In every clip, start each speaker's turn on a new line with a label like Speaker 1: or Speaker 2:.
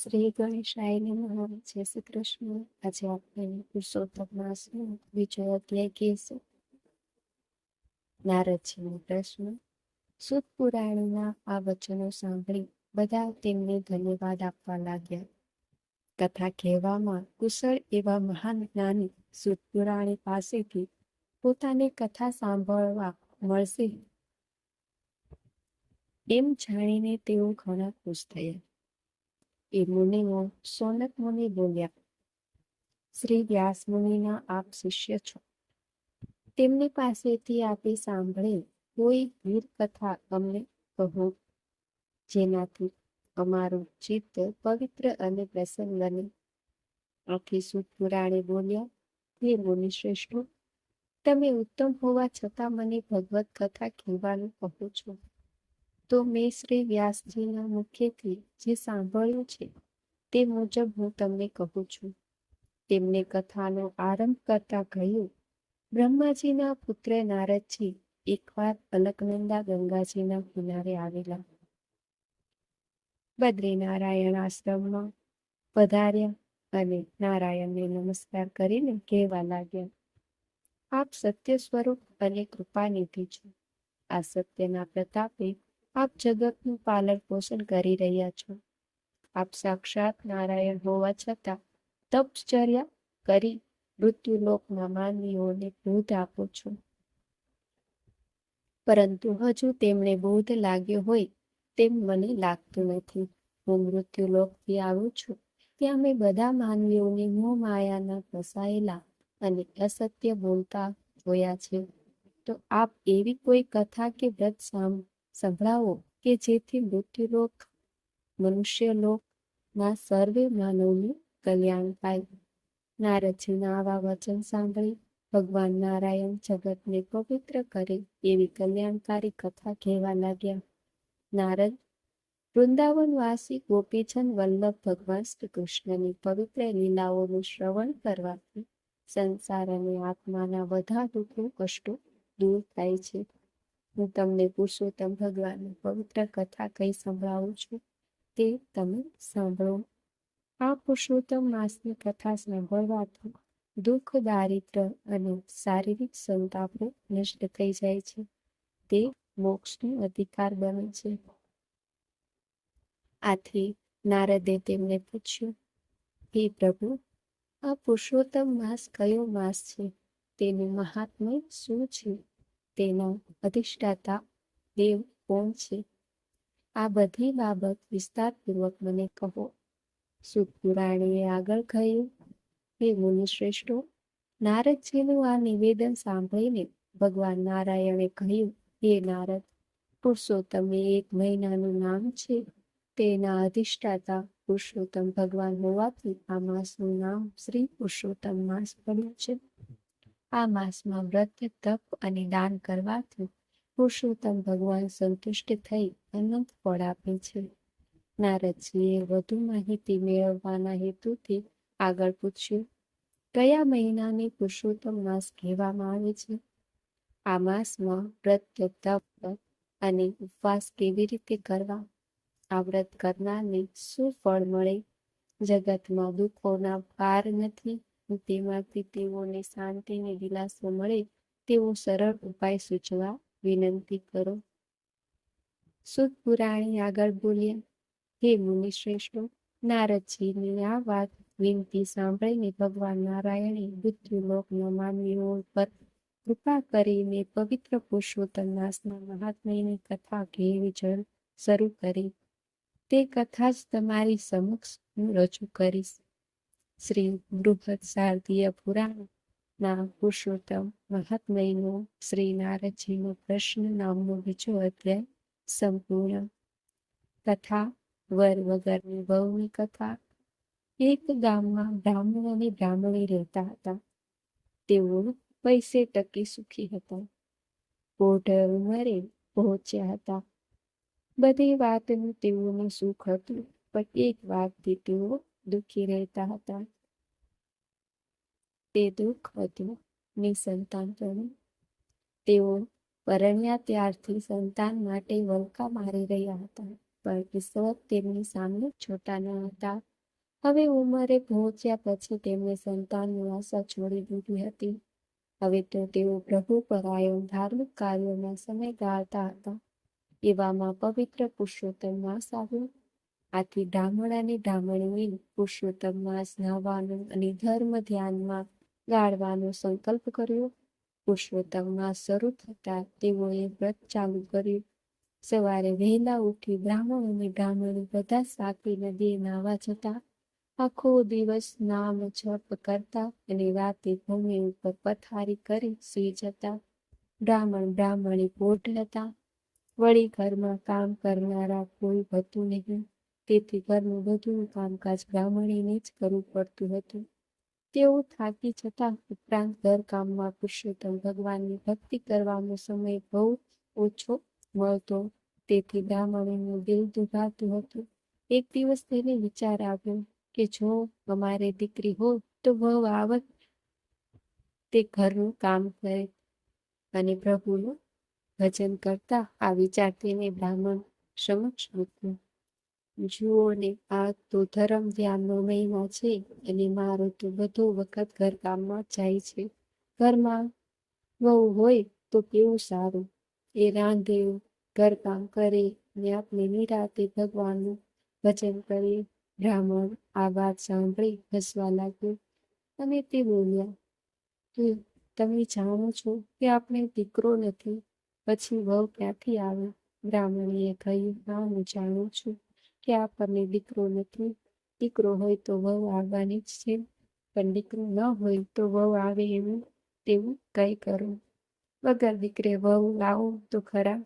Speaker 1: શ્રી ગણેશાય નમઃ. જય શ્રી કૃષ્ણ. આજે આપણે પુરુષોત્તમ માસનો બીજો અધ્યાય કહીશું. નારદજીનો પ્રશ્ન. સૂત પુરાણના આ વચનો સાંભળી બધા તેમને ધન્યવાદ આપવા લાગ્યા. કથા કહેવામાં કુશળ એવા મહાન જ્ઞાની સૂત પુરાણી પાસેથી પોતાને કથા સાંભળવા મળશે એમ જાણીને તેઓ ઘણા ખુશ થયા. એ મુનિઓ સોનક મુનિ બોલ્યા, શ્રી વ્યાસ મુનિના આપ શિષ્ય છો. તેમની પાસેથી આપે સાંભળે કોઈ વીર કથા અમને કહો, જેનાથી અમારું ચિત્ત પવિત્ર અને પ્રસન્ન બને. આથી સૂત પુરાણે બોલ્યા, હે મુનિ શ્રેષ્ઠો, તમે ઉત્તમ હોવા છતાં મને ભગવત કથા કહેવાનું કહો છો, તો મેં શ્રી વ્યાસજીના મુખેથી જે સાંભળ્યું છે તે મુજબ હું તમને કહું છું. તેમને કથાનો આરંભ કરતા કહ્યું, બ્રહ્માજીના પુત્ર નારદજી એકવાર અલકનંદા ગંગાજીના કિનારે આવેલા. બદ્રીનારાયણ આશ્રમમાં પધાર્યા અને નારાયણને નમસ્કાર કરીને કહેવા લાગ્યા, આપ સત્ય સ્વરૂપ અને કૃપાનિધિ છો. આ સત્યના પ્રતાપે આપ જગતનું પાલન પોષણ કરી રહ્યા છો. આપ સાક્ષાત નારાયણ હોવા છતાં તપશ્ચર્યા કરી મૃત્યુલોકના માનવીઓને બોધ આપો છો. પરંતુ હજુ તેમને બોધ લાગ્યો હોય તેમ મને લાગતું નથી. હું મૃત્યુલોકથી આવું છું ત્યાં મેં બધા માનવીઓને મોહ માયાના ફસાયેલા અને અસત્ય બોલતા જોયા છે. તો આપ એવી કોઈ કથા કે વ્રત સંભળાવો કે જેથી મૃત્યુલોક મનુષ્યલોકના સર્વે માનવનું કલ્યાણ થાય. નારદજીના આવા વચન સાંભળી ભગવાન નારાયણ જગતને પવિત્ર કરે એવી કલ્યાણકારી કથા કહેવા લાગ્યા. નારદ, વૃંદાવનવાસી ગોપીચંદ વલ્લભ ભગવાન શ્રી કૃષ્ણની પવિત્ર લીલાઓનું શ્રવણ કરવાથી સંસાર અને આત્માના બધા દુઃખો કષ્ટો દૂર થાય છે. હું તમને પુરુષોત્તમ ભગવાનની પવિત્ર કથા કઈ સંભળાવું છું, તે તમે સાંભળો. આ પુરુષોત્તમ માસની કથા સાંભળવાથી દુઃખ, દારિદ્ર અને શારીરિક સંતાપો નષ્ટ થઈ જાય છે. તે મોક્ષનો અધિકાર બને છે. આથી નારદે તેમને પૂછ્યું, હે પ્રભુ, આ પુરુષોત્તમ માસ કયો માસ છે? તેનું મહાત્મ્ય શું છે? તેના અધિષ્ઠાતા દેવ કોણ છે? આ બધી બાબત વિસ્તારપૂર્વક મને કહો. સૂત પુરાણીએ આગળ કહ્યું, હે મુનિ શ્રેષ્ઠો, નારદજીનું આ નિવેદન સાંભળીને ભગવાન નારાયણે કહ્યું, હે નારદ, પુરુષોત્તમ એ એક મહિનાનું નામ છે. તેના અધિષ્ઠાતા પુરુષોત્તમ ભગવાન હોવાથી આ માસનું નામ શ્રી પુરુષોત્તમ માસ પડ્યું છે. આ માસમાં વ્રત, તપ અને દાન કરવાથી પુરુષોત્તમ ભગવાન સંતુષ્ટ થઈ અનંત ફળ આપે છે. નારદજીએ વધુ માહિતી મેળવવાના હેતુથી આગળ પૂછ્યું, કયા મહિનાને પુરુષોત્તમ માસ કહેવામાં આવે છે? આ માસમાં વ્રત, તપ અને ઉપવાસ કેવી રીતે કરવા? આ વ્રત કરનારને શું ફળ મળે? જગતમાં દુઃખોના પાર નથી, તેમાંથી તેઓને શાંતિની દિલાસો મળે તેવો સરળ ઉપાય સૂચવા વિનંતી કરો. સૂત પુરાણી આગળ બોલ્યા, હે મુનિ શ્રેષ્ઠો, નારદજીની આ વાત વિનંતી સાંભળીને ભગવાન નારાયણે મૃત્યુલોકના માનવીઓ પર કૃપા કરીને પવિત્ર પુરુષોત્તમ માસના મહાત્મ્યની કથા કહેવી શરૂ કરી. તે કથા જ તમારી સમક્ષ હું રજૂ કરીશ. શ્રી બૃહદ શારદીય પુરાણના પુરુષોત્તમ મહાત્મ્યનો શ્રી નારદજીનો પ્રશ્ન નામનો બીજો અધ્યાય સંપૂર્ણ. કથા વર વગરની વહુની કથા. એક ગામમાં બ્રાહ્મણ અને બ્રાહ્મણી રહેતા હતા. તેઓ પૈસે ટકી સુખી હતા. પોઢ ઉંમરે પહોંચ્યા હતા. બધી વાતનું તેઓને સુખ હતું, પણ એક વાતથી તેઓ દુઃખી રહેતા હતા. તે દુઃખ હતું નિસંતાનપણું. તેઓ પરણ્યા ત્યારથી સંતાન માટે વલખા મારી રહ્યા હતા, પણ ઈશ્વર તેમની સામે જોતા ન હતા. હવે ઉંમરે પહોંચ્યા પછી તેમણે સંતાનની આશા છોડી દીધી હતી. હવે તો તેઓ પ્રભુ પરાયણ ધાર્મિક કાર્યોમાં સમય ગાળતા હતા. એવામાં પવિત્ર પુરુષોત્તમ માસ આવ્યો. આથી બ્રાહ્મણ અને બ્રાહ્મણીએ પુરુષોત્તમ માસ નાહવાનો અને ધર્મ ધ્યાનમાં ગાળવાનો સંકલ્પ કર્યો. પુરુષોત્તમ માસ શરૂ થતા તેઓએ વ્રત ચાલુ કર્યું. સવારે વહેલા ઉઠી બ્રાહ્મણ અને બ્રાહ્મણી બધા સાથે નદીએ નાહવા જતા. આખો દિવસ નામ જપ કરતા અને રાતે ભૂમિ ઉપર પથારી કરી સૂઈ જતા. બ્રાહ્મણ બ્રાહ્મણી પોઢ હતા. વળી ઘરમાં કામ કરનારા કોઈ હતું નહીં, તેથી ઘરનું બધું કામકાજ બ્રાહ્મણીને જ કરવું પડતું હતું. તેઓ થાકી જતા ઉપરાંત ઘરકામમાં પુરુષોત્તમ ભગવાનની ભક્તિ કરવાનો સમય બહુ ઓછો મળતો, તેથી બ્રાહ્મણીનું દિલ દુભાતું હતું. એક દિવસ તેને વિચાર આવ્યો કે જો અમારે દીકરી હોય તો વહુ આવત, તે ઘરનું કામ કરે અને પ્રભુનું ભજન કરતા. આ વિચાર તેને બ્રાહ્મણ સમક્ષ મૂક્યો. જુઓ ને, આ તો ધર્મ ધ્યાનનો મહિમા છે અને મારો તો બધો વખત ઘરકામમાં જાય છે. ઘરમાં વહુ હોય તો કેવું સારું, એ રાંધે, ઘરકામ કરે અને આપણે નિરાતે ભગવાનનું ભજન કરીએ. બ્રાહ્મણ આ વાત સાંભળી હસવા લાગ્યો અને તે બોલ્યા, તમે જાણો છો કે આપણે દીકરો નથી, પછી વહુ ક્યાંથી આવે? બ્રાહ્મણીએ કહ્યું, હા, હું જાણું છું કે આપણને દીકરો નથી. દીકરો હોય તો વહુ આવવાની જ છે, પણ દીકરો ન હોય તો વહુ આવે એવું તેવું કઈ કરો. વગર દીકરે વહુ લાવો તો ખરા.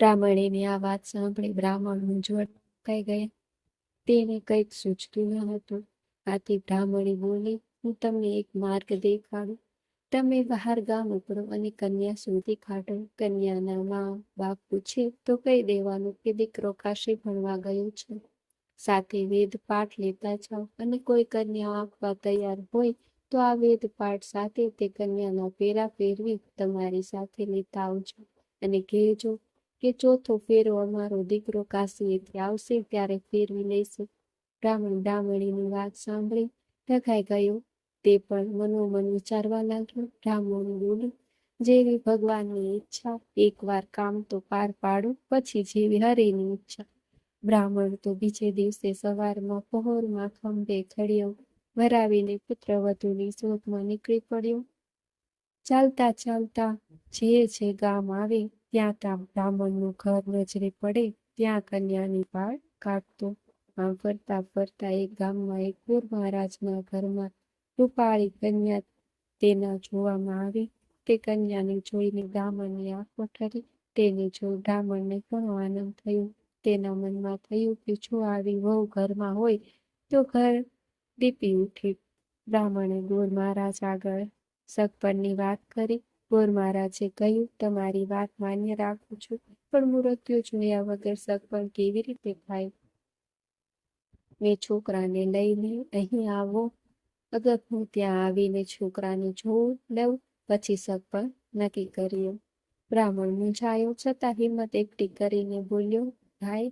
Speaker 1: બ્રાહ્મણીની આ વાત સાંભળી બ્રાહ્મણ મૂંઝવણ મુકાઈ ગયા. તેને કંઈક સૂઝતું ન હતું. આથી બ્રાહ્મણી બોલી, હું તમને એક માર્ગ દેખાડું. તમે બહાર ગામ ઉપડો અને કન્યા શોધી કાઢો. કન્યાના મા બાપ પૂછે તો કહી દેવાનું કે દીકરો કાશી ભણવા ગયો છે. સાથે વેદ પાઠ લેતા જાઓ અને કોઈ કન્યા આપવા તૈયાર હોય તો આ વેદ પાઠ સાથે તે કન્યાના ફેરા ફેરવી તમારી સાથે લેતા આવજો અને કહેજો કે ચોથો ફેરો અમારો દીકરો કાશીએથી આવશે ત્યારે ફેરવી લઈશું. બ્રાહ્મણ બ્રાહ્મણીની વાત સાંભળી ઢકાઈ ગયો. તે પણ મનોમન વિચારવા લાગ્યો. બ્રાહ્મણ બોલ્યું, જેવી ભગવાનની ઈચ્છા, એકવાર કામ તો પાર પાડું, પછી જેવી હરિની ઈચ્છા. બ્રાહ્મણ તો બીજે દિવસે સવારમાં પહોરમાં ખંભે ખડીયો ભરાવીને પુત્રવધૂની શોધમાં નીકળી પડ્યો. ચાલતા ચાલતા જે ગામ આવે ત્યાં બ્રાહ્મણનું ઘર નજરે પડે ત્યાં કન્યાની ભાળ કાઢતો. આમ ફરતા ફરતા એક ગામમાં એક ગોર મહારાજના ઘરમાં રૂપાળી કન્યા તેના જોવામાં આવી. તે કન્યાને જોઈને બ્રાહ્મણની આંખો ઠરી. તેને જોઈ બ્રાહ્મણને ઘણો આનંદ થયો. તેના મનમાં થયું કે જો આવી વહુ ઘરમાં હોય તો ઘર દીપી ઉઠે. બ્રાહ્મણે ગોર મહારાજ આગળ સગપણની વાત કરી. ગોર મહારાજે કહ્યું, તમારી વાત માન્ય રાખું છું, પણ મૃત્યુ જોયા વગર સગપણ કેવી રીતે થાય? મેં છોકરાને લઈને અહીં આવો. અગર હું ત્યાં આવીને છોકરાને જોઉં લઉં પછી સગપણ નક્કી કર્યો. બ્રાહ્મણ મૂંઝાયો છતાં હિંમત એકઠી કરીને બોલ્યો, ભાઈ,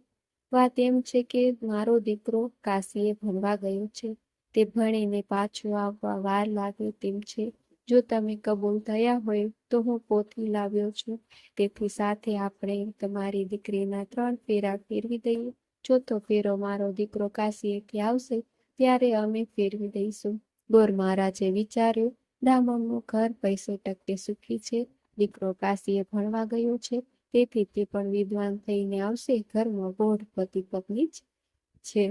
Speaker 1: વાત એમ છે કે મારો દીકરો કાશીએ ભણવા ગયો છે. તે ભણીને પાછો આવવા વાર લાગે તેમ છે. જો તમે કબૂલ થયા હોય તો હું પોથી લાવ્યો છું. તેથી સાથે આપણે તમારી દીકરીના 3 ફેરા ફેરવી દઈએ. ચોથો ફેરો મારો દીકરો કાશીએથી આવશે ત્યારે અમે ફેરવી દઈશું. ગોર મહારાજે વિચાર્યું, બ્રાહ્મણનું ઘર પૈસે ટકે સુખી છે. દીકરો કાશીએ ભણવા ગયો છે, તેથી તે પણ વિદ્વાન થઈને આવશે. ઘરમાં ગોઢ પતિ પત્ની જ છે.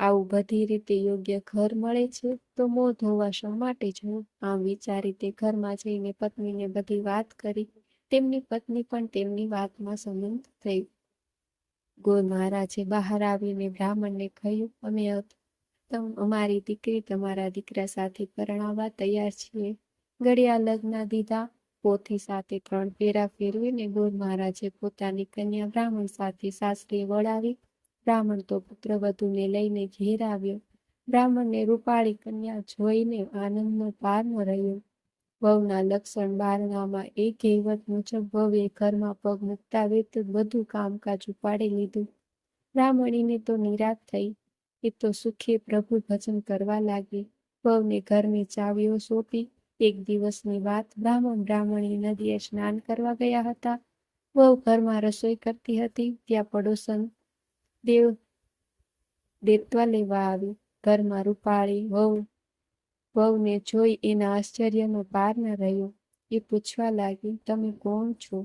Speaker 1: આવું બધી રીતે યોગ્ય ઘર મળે છે તો મોં ધોવા શા માટે જવું? આમ વિચારી તે ઘરમાં જઈને પત્નીને બધી વાત કરી. તેમની પત્ની પણ તેમની વાતમાં સંમત થઈ. ગોર મહારાજે બહાર આવીને બ્રાહ્મણને કહ્યું, અમે અમારી દીકરી તમારા દીકરા સાથે પરણાવવા તૈયાર છીએ. ઘડિયા લગ્ન દીધા. પોથી સાથે 3 ફેરા ફેરવીને ગોર મહારાજે પોતાની કન્યા બ્રાહ્મણ સાથે સાસરીએ વળાવી. બ્રાહ્મણ તો પુત્રવધૂને લઈને ઘેર આવ્યો. બ્રાહ્મણને રૂપાળી કન્યા જોઈને આનંદનો પાર ન રહ્યો. વહુના લક્ષણ બારણામાં એ કહેવત મુજબ વહુએ ઘરમાં પગ મૂકતા વેત બધું કામકાજ ઉપાડી લીધું. બ્રાહ્મણીને તો નિરાશ થઈ. એ તો સુખી પ્રભુ ભજન કરવા લાગી. વહુને ઘરની ચાવીઓ સોંપી. એક દિવસની વાત, બ્રાહ્મણી નદીએ સ્નાન કરવા ગયા હતા. વહુ ઘરમાં રસોઈ કરતી હતી. ત્યાં પડોશન દેવત્વા લેવા આવી. ઘરમાં રૂપાળી વહુને જોઈ એના આશ્ચર્યનો પાર ન રહ્યો. એ પૂછવા લાગી, તમે કોણ છો?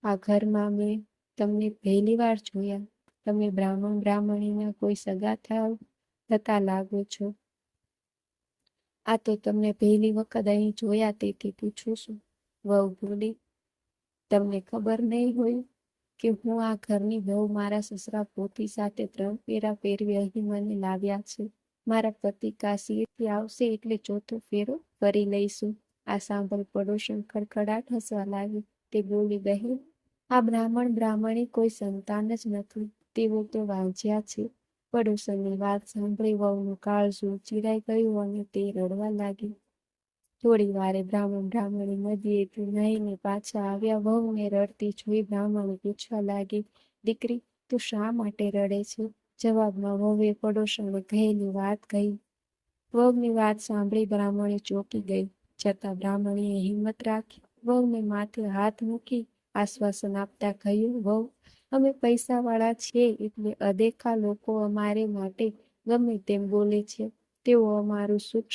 Speaker 1: આ ઘરમાં મેં તમને પહેલી વાર જોયા. તમે બ્રાહ્મણીના કોઈ સગા થતા લાગો છો. આ તો તમને પહેલી વખત અહીં જોયા તેથી પૂછું છું. વહુ બોલી, તમને ખબર નહીં હોય કે હું આ ઘરની વહુ મારા સસરા પોતી સાથે 3 ફેરા ફેરવી અહીં મને લાવ્યા છે. મારા પતિ કાશીએથી આવશે એટલે ચોથો ફેરો કરી લઈશું. આ સાંભળ પડોશન ખડખડાટ હસવા લાગી. તે બોલી, બહેન, આ બ્રાહ્મણી કોઈ સંતાન જ નથી. તેઓ તો વાંજ્યા છે. પડોશનની વાત સાંભળી વહુનું કાળજું ચીરાઈ ગયું અને તે રડવા લાગી. થોડી વારે બ્રાહ્મણી નદીએથી નાહીને પાછા આવ્યા. વહુને રડતી જોઈ બ્રાહ્મણી પૂછવા લાગી, દીકરી, તું શા માટે રડે છે? જવાબમાં વહુએ પડોશને કહેલી વાત કહી. વહુની વાત સાંભળી બ્રાહ્મણી ચોંકી ગઈ. છતાં બ્રાહ્મણીએ હિંમત રાખી. વહુને માથે હાથ મૂકી આશ્વાસન આપતા કહ્યું, વહુ, અમે પૈસાવાળા છીએ એટલે અદેખા લોકો અમારે માટે ગમે તેમ બોલે છે. તેઓ અમારું સુખ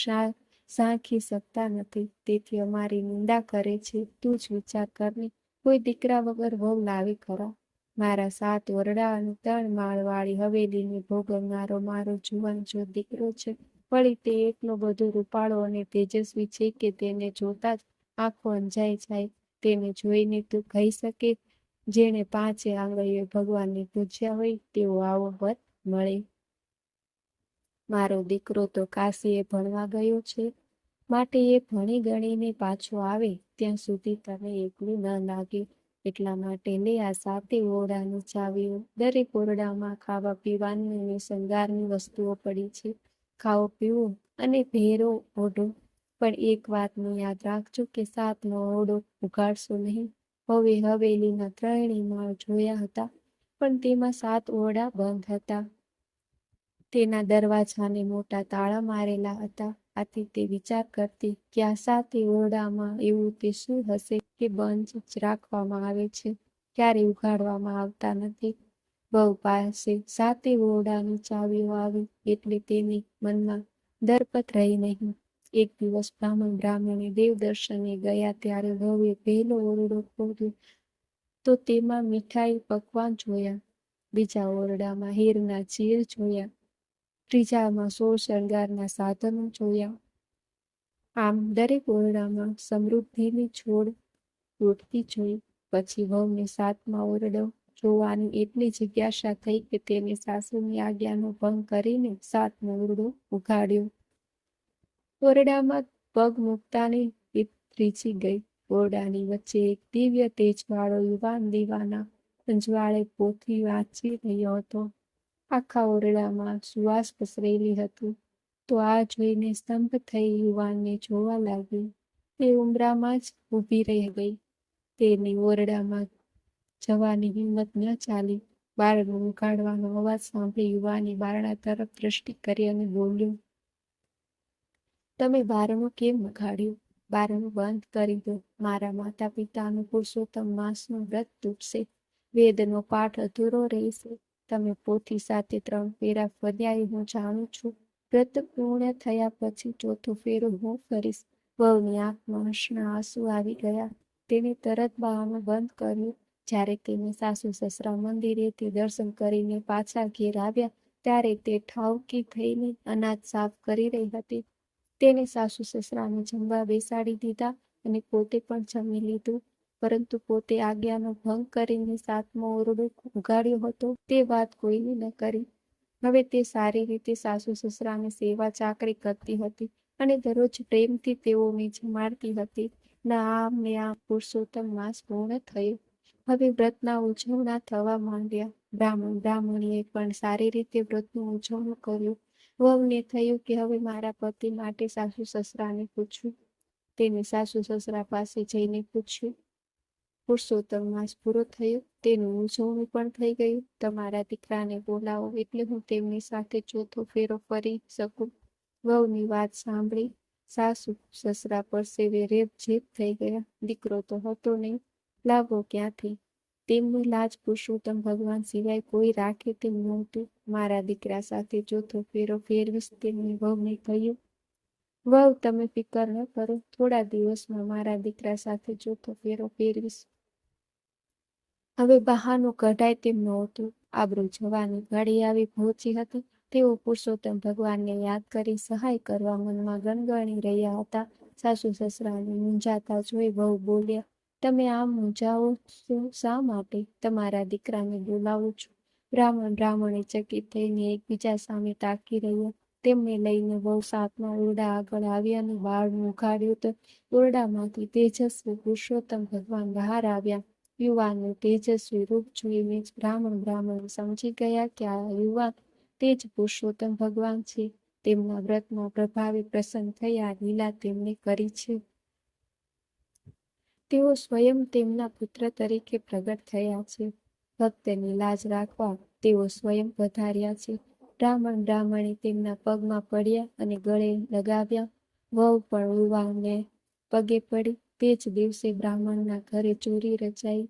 Speaker 1: સાંખી શકતા નથી, તેથી અમારી નિંદા કરે છે. તું જ વિચાર કરને, કોઈ દીકરા વગર વહુ લાવી ખરા? મારા 7 ઓરડા અને 3 માળવાળી હવેલીને ભોગવનારો મારો જુવાન જો દીકરો છે. વળી તે એટલો બધો રૂપાળો અને તેજસ્વી છે કે તેને જોતા જ આંખો અંજાઈ જાય. તેને જોઈને તું કહી શકે, જેણે 5 આંગળીએ ભગવાનને પૂજ્યા હોય તેવો આવો વર મળે. મારો દીકરો તો કાશીએ ભણવા ગયો છે, માટે એ ભણી ગણીને પાછો આવે ત્યાં સુધી તને એકલું ન લાગે. એટલા માટે લે આ 7 ઓરડાની ચાવીઓ. દરેક ઓરડામાં ખાવા પીવાની અને શણગારની વસ્તુઓ પડી છે. ખાઓ પીવો અને ભેરો ઓઢો. પણ એક વાતનું યાદ રાખજો કે 7નો ઓરડો ઉઘાડશો નહીં. હવે હવેલીના 3 માળ જોયા હતા, પણ તેમાં 7 ઓરડા બંધ હતા. તેના દરવાજાને મોટા તાળા મારેલા હતા. આથી તે વિચાર કરતી કે આ 7 ઓરડામાં એવું તે શું હશે કે બંધ જ રાખવામાં આવે છે, ક્યારેય ઉઘાડવામાં આવતા નથી. વહુ પાસે 7 ઓરડાની ચાવીઓ આવી એટલે તેની મનમાં દરપત રહી નહીં. એક દિવસ બ્રાહ્મણી દેવદર્શને ગયા ત્યારે વહુએ પહેલો ઓરડો ખોલ્યો તો તેમાં મીઠાઈ પકવાન જોયા. બીજા ઓરડામાં હીરના ચીર જોયા. ત્રીજામાં 16 શણગારના સાધનો જોયા. આમ દરેક ઓરડામાં સમૃદ્ધિની છોડ તૂટતી જોઈ. પછી વહુને 7મા ઓરડો જોવાની એટલી જિજ્ઞાસા થઈ કે તેને સાસુની આજ્ઞાનો ભંગ કરીને 7મો ઓરડો ઉઘાડ્યો. ઓરડામાં પગ મૂકતાની એ ત્રીજી ગઈ. ઓરડાની વચ્ચે એક દિવ્ય તેજવાળો યુવાન દીવાના અંજવાળે પોથી વાંચી રહ્યો હતો. આખા ઓરડામાં સુવાસ પસરેલી હતી. તો આ જોઈને સ્તંભ થઈ યુવાનને જોવા લાગી. તે ઉંબરામાં જ ઊભી રહી ગઈ. તેની ઓરડામાં જવાની હિંમત ન ચાલી. બારણું ઉઘાડવાનો અવાજ સાંભળી યુવાને બારણા તરફ દ્રષ્ટિ કરી અને બોલ્યું, તમે બારણું કેમ ઉઘાડ્યું? બારણું બંધ કરી દો. મારા માતા પિતાનું પુરુષોત્તમ માસનું વ્રત તૂટશે. વેદનો પાઠ અધૂરો રહેશે. તમે પોથી સાથે 3 ફેરા ફર્યા એ હું જાણું છું. વ્રત પૂર્ણ થયા પછી ચોથો ફેરો હું ફરીશ. વહુની આંખમાં હર્ષના આંસુ આવી ગયા. તેને તરત બારણું બંધ કર્યું. જ્યારે તેને સાસુ સસરા મંદિરેથી દર્શન કરીને પાછા ઘેર આવ્યા ત્યારે તે ઠાવકી થઈને અનાજ સાફ કરી રહી હતી. તેને સાસુ સસરાને જમવા બેસાડી દીધા અને પોતે પણ જમી લીધું. પરંતુ પોતે આજ્ઞાનો ભંગ કરીને 7મો ઓરડો ઉઘાડ્યો હતો તે વાત કોઈને ન કરી. હવે તે સારી રીતે સાસુ સસરાની સેવા ચાકરી કરતી હતી અને દરરોજ પ્રેમથી તેઓને જમાડતી હતી. આમ ને આમ પુરુષોત્તમ માસ પૂર્ણ થયો. હવે વ્રતના ઉજવણા થવા માંડ્યા. બ્રાહ્મણીએ પણ સારી રીતે વ્રતનું ઉજવણું કર્યું. વહુને થયું કે હવે મારા પતિ માટે સાસુ સસરાને પૂછવું. તેને સાસુ સસરા પાસે જઈને પૂછ્યું, પુરુષોત્તમ માસ પૂરો થયો, તેનું ઉજવણું પણ થઈ ગયું. તમારા દીકરાને બોલાવો એટલે હું તેમની સાથે ચોથો ફેરો ફરી શકું. વહુની વાત સાંભળી સાસુ સસરા પરસેવે રેબઝેબ થઈ ગયા. દીકરો તો હતો નહીં, લાવો ક્યાંથી? તેમની લાજ પુરુષોત્તમ ભગવાન સિવાય કોઈ રાખે તેમ નહોતું. મારા દીકરા સાથે ચોથો ફેરો ફેરવીશ. તેમની વહુને કહ્યું, વહુ તમે ફિકર ન કરો, થોડા દિવસમાં મારા દીકરા સાથે ચોથો ફેરો ફેરવીશ. હવે બહાનું કઢાય તેમ નહોતું. આબરૂ જવાની ઘડી આવી પહોંચી હતી. તેઓ પુરુષોત્તમ ભગવાનને યાદ કરી સહાય કરવા મનમાં ગણગણી રહ્યા હતા. સાસુ સસરાને મૂંઝાતા જોઈ વહુ બોલ્યા, તમે આમ મૂંઝાવો છો શા માટે? તમારા દીકરાને બોલાવું છું. બ્રાહ્મણે ચકિત થઈને એકબીજા સામે તાકી રહ્યા. તેમને લઈને વહુ સાતમા ઓરડા આગળ આવી અને બારણું ઉઘાડ્યું તો ઓરડામાંથી તેજસ્વી પુરુષોત્તમ ભગવાન બહાર આવ્યા. યુવાનનું તેજસ્વી રૂપ જોઈને જ બ્રાહ્મણ સમજી ગયા કે આ યુવાન તે જ પુરુષોત્તમ ભગવાન છે. તેમના વ્રતના પ્રભાવે પ્રસન્ન થયા લીલા તેમને કરી છે. તેઓ સ્વયં તેમના પુત્ર તરીકે પ્રગટ થયા છે. ભક્તની લાજ રાખવા તેઓ સ્વયં પધાર્યા છે. બ્રાહ્મણે તેમના પગમાં પડ્યા અને ગળે લગાવ્યા. વહુ પણ યુવાનને પગે પડી. તે જ દિવસે બ્રાહ્મણના ઘરે ચોરી રચાઈ.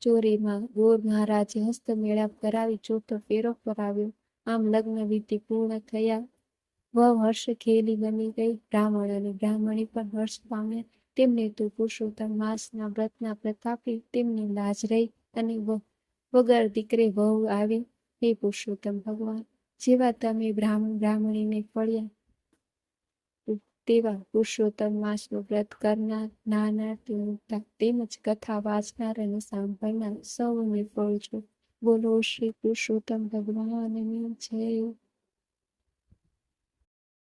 Speaker 1: ચોરીમાં ગોર મહારાજે હસ્તમેળાપ કરાવી ચોથો ફેરો કરાવ્યો. આમ લગ્ન વિધિ પૂર્ણ થયા. વહુ હર્ષ ખેલી બની ગઈ. બ્રાહ્મણ અને બ્રાહ્મણી પણ હર્ષ પામ્યા. તેમને તો પુરુષોત્તમ માસના વ્રતના પ્રતાપે તેમની લાજ રહી અને વગર દીકરે વહુ આવી. હે પુરુષોત્તમ ભગવાન, જેવા તમે બ્રાહ્મણીને ફળ્યા તેવા પુરુષોત્તમ માસનું વ્રત કરનાર, નાનાર્થી મુકતા તેમજ કથા વાંચનાર અને સાંભળનાર સૌને ફળજો. બોલો શ્રી પુરુષોત્તમ ભગવાનની જય.